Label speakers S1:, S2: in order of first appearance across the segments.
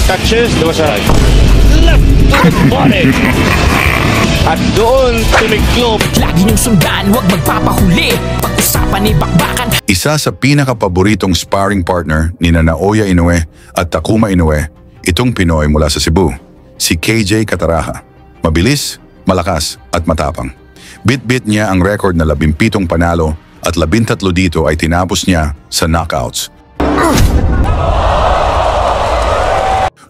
S1: touches. There was a left to the body. At doon tumiklop.
S2: Lagi niyong sundan, huwag magpapahuli. Pag-usapan ni bakbakan.
S3: Isa sa pinakapaboritong sparring partner ni Naoya Inoue at Takuma Inoue, itong Pinoy mula sa Cebu, si KJ Cataraha. Mabilis, malakas at matapang. Bit-bit niya ang record na 17 panalo at 13 dito ay tinapos niya sa knockouts.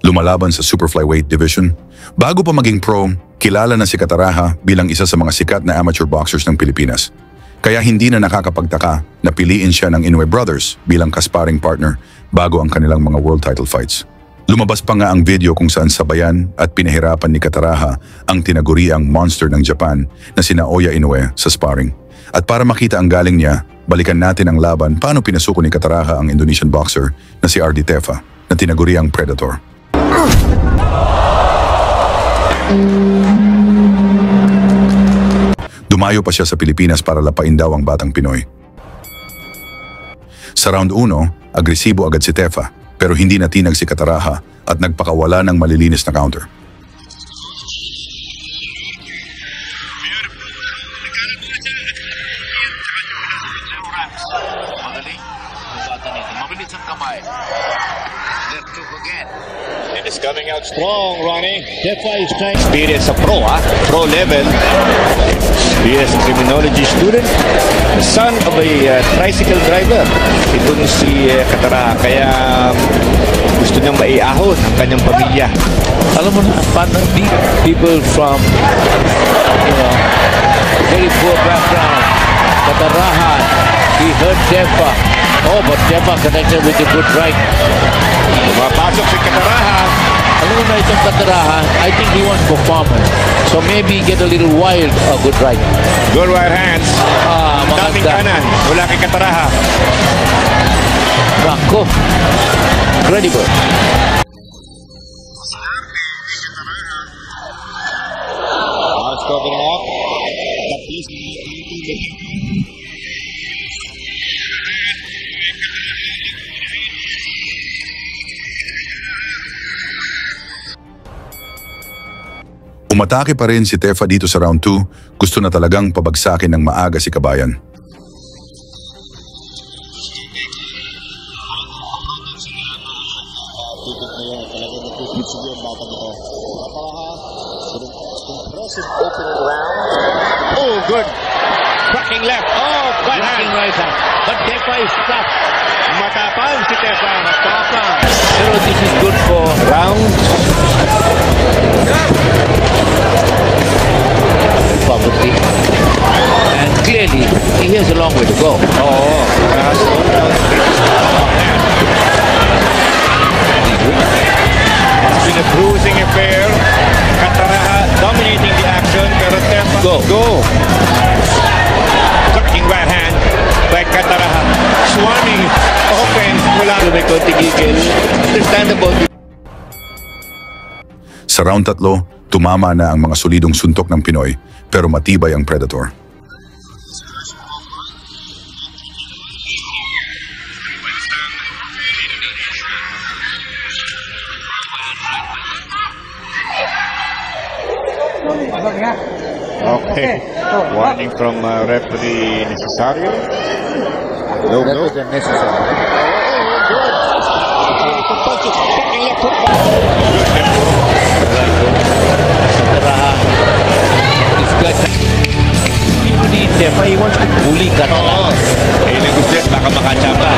S3: Lumalaban sa super flyweight division. Bago pa maging pro, kilala na si Cataraha bilang isa sa mga sikat na amateur boxers ng Pilipinas. Kaya hindi na nakakapagtaka na piliin siya ng Inoue Brothers bilang kasparing partner bago ang kanilang mga world title fights. Lumabas pa nga ang video kung saan sabayan at pinahirapan ni Cataraha ang tinaguriang monster ng Japan na si Naoya Inoue sa sparring. At para makita ang galing niya, balikan natin ang laban paano pinasuko ni Cataraha ang Indonesian boxer na si RD Teffa na tinaguriang Predator. Dumayo pa siya sa Pilipinas para lapain daw ang batang Pinoy. Sa round 1, agresibo agad si Teffa pero hindi natinag si Cataraha at nagpakawala ng malilinis na counter.
S1: It's coming out strong, Ronnie. Teffa is trying. Experience sa pro, pro level. Experience criminology student. The son of a tricycle driver. Itong si Cataraha. Kaya gusto niyang maiahon ang kanyang pamilya.
S4: Alam mo na, people from, very poor background. Cataraha, he hurt Teffa. Oh, but Teffa connected with a good right.
S1: Mapasok si Cataraha.
S4: Alam mo na itong Cataraha, I think he wants performance. So maybe get a little wild, a good right.
S1: Good right hands. Daming kanan. Wala kay Cataraha.
S4: Rako. Incredible.
S1: It's coming up.
S3: Umatake pa rin si Teffa dito sa round 2, gusto na talagang pabagsakin ng maaga si Kabayan.
S1: Oh, good. Cracking left. Oh,
S4: Cracking right hand. But Teffa is tough.
S1: Matapang si Teffa.
S4: Matapang. Pero this is good for
S1: round.
S4: Probably. And clearly, he has a long way to go.
S1: Oh, it's been a bruising affair. Cataraha dominating the action, pero Teffa go. Cracking right hand by Cataraha. Swarming offense mula sa may konting gigil. Understandable.
S3: Sa round 3, tumama na ang mga solidong suntok ng Pinoy pero matibay ang Predator.
S1: Okay. Warning from referee Necesario. No.
S4: Teffa, he wants to bully Cataraha.
S1: Eh, nag-gusto baka makachamba.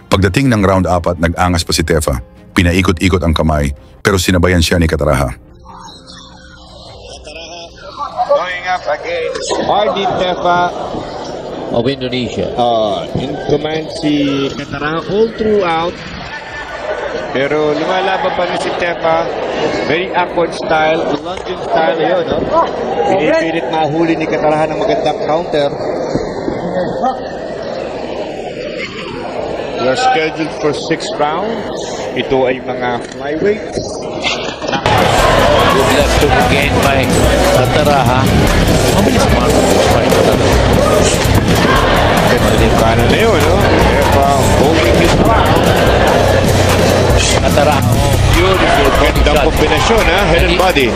S3: Pagdating ng round 4, nag-angas pa si Teffa. Pinaikot-ikot ang kamay pero sinabayan siya ni Cataraha.
S1: Going up against RD Teffa
S4: of Indonesia.
S1: In command si Cataraha all throughout. Pero lumalaban pa rin si Teffa. Very awkward style. London style yun, no? Pinipilit mahuli ni Cataraha ng magandang counter. We are scheduled for 6 rounds. Ito ay mga flyweights.
S4: Good left hook again by Kataraha. Mabilis naman ang fight.
S1: Kanan na yun, no? Tefa holding his ground.
S4: Kataraha. Beautiful body
S1: Gandang
S4: shot.
S1: kombinasyon, ha? Head and body.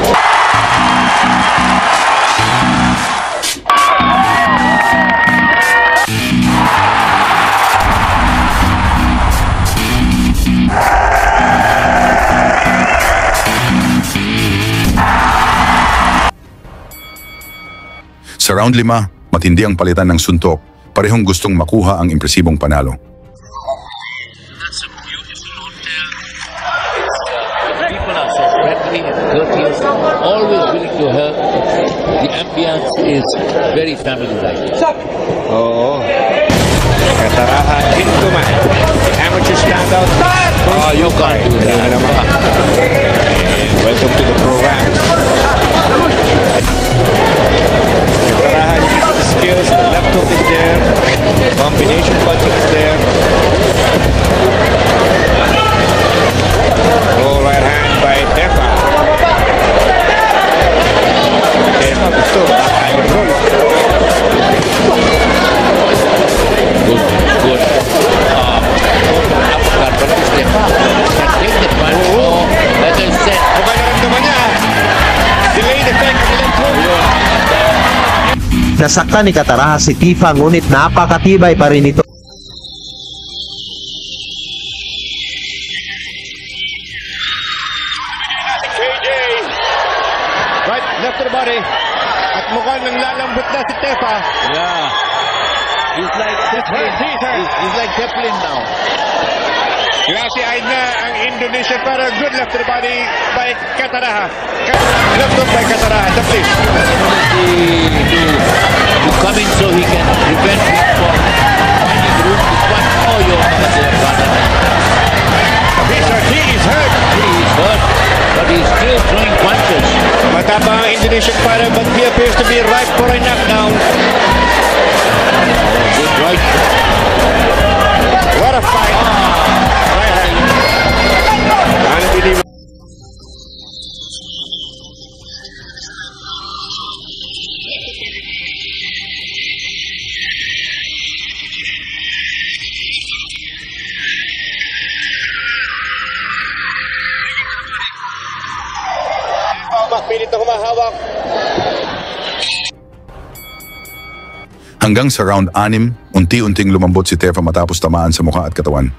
S3: Sa round 5, matindi ang palitan ng suntok, parehong gustong makuha ang impresibong panalo.
S4: People are so friendly and courteous, always willing to help. The ambience is very family-like.
S1: Oo. Kataraha into man. The amateur standout.
S4: Oh, you can't do that.
S1: Welcome to the program. Kataraha uses the skills. The left hook is there. Combination punching is there. Roll right hand by Tefa. Tefa gusto. Roll.
S4: Good. Uppercut, but it's the can take the punch. Oh, like I said,
S1: Okay, naramdaman niya. Delayed effect of the left hook.
S5: Nasaktan ni Kataraha si Tifa ngunit napakatibay pa rin ito.
S1: KJ. Right, left to the body. At mukhang nang lalambot na si Tefa.
S4: yeah. He's like Zeppelin. He's like Zeppelin now.
S1: Glassy-eyed na ang Indonesia para good left to the body by Kataraha. Left hook by Kataraha. The flip.
S4: To come in so he can prevent him from finding room to punch. Oh, you're
S1: He's hurt. He's hurt.
S4: He is hurt, but he's still throwing punches.
S1: Matapang ang Indonesian fighter but he appears to be ripe for a knockdown.
S4: Good right.
S1: What a fight. Right hand. Unbelievable. Pilit na humahawak.
S3: Hanggang sa round 6, unti-unting lumambot si Tefa matapos tamaan sa mukha at katawan.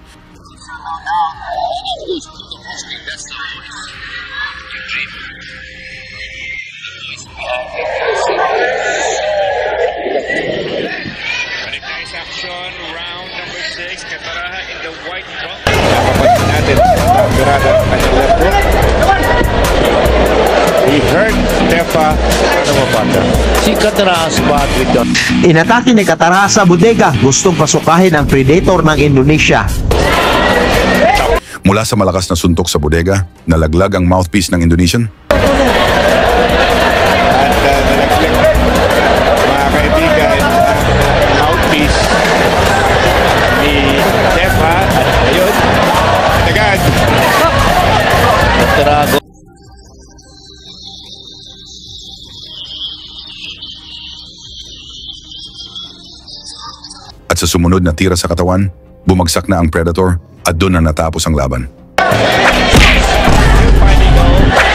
S1: Nice action, round number 6. Kataraha in the white trunk. Napapansin natin ang birada ng kanyang left hook. He hurt Tefa. Ano mapata?
S4: Si Kataraha spot with the
S5: Inatake ni Kataraha sa bodega, gustong pasukahin ang predator ng Indonesia.
S3: Mula sa malakas na suntok sa bodega, nalaglag ang mouthpiece ng Indonesian.
S1: At nalaglag, mga kaibigan, ang mouthpiece ni Tefa. At ayun, agad.
S4: Kataraha.
S3: At sa sumunod na tira sa katawan, bumagsak na ang Predator at doon na natapos ang laban.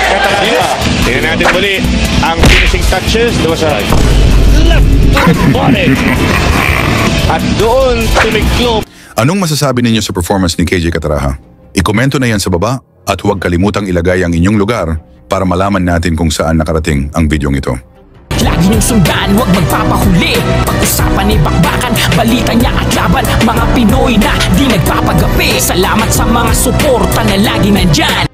S1: Kataraha. Tingnan natin muli ang finishing touches. There was a left body. At doon tumiklop.
S3: Anong masasabi ninyo sa performance ni KJ Kataraha? Ikomento na yan sa baba at huwag kalimutang ilagay ang inyong lugar para malaman natin kung saan nakarating ang videong ito.
S2: Lagi niyong sundan, huwag magpapahuli. Pag-usapan ni bakbakan, balita niya at laban. Mga Pinoy na di nagpapagapi. Salamat sa mga suporta na lagi nandyan.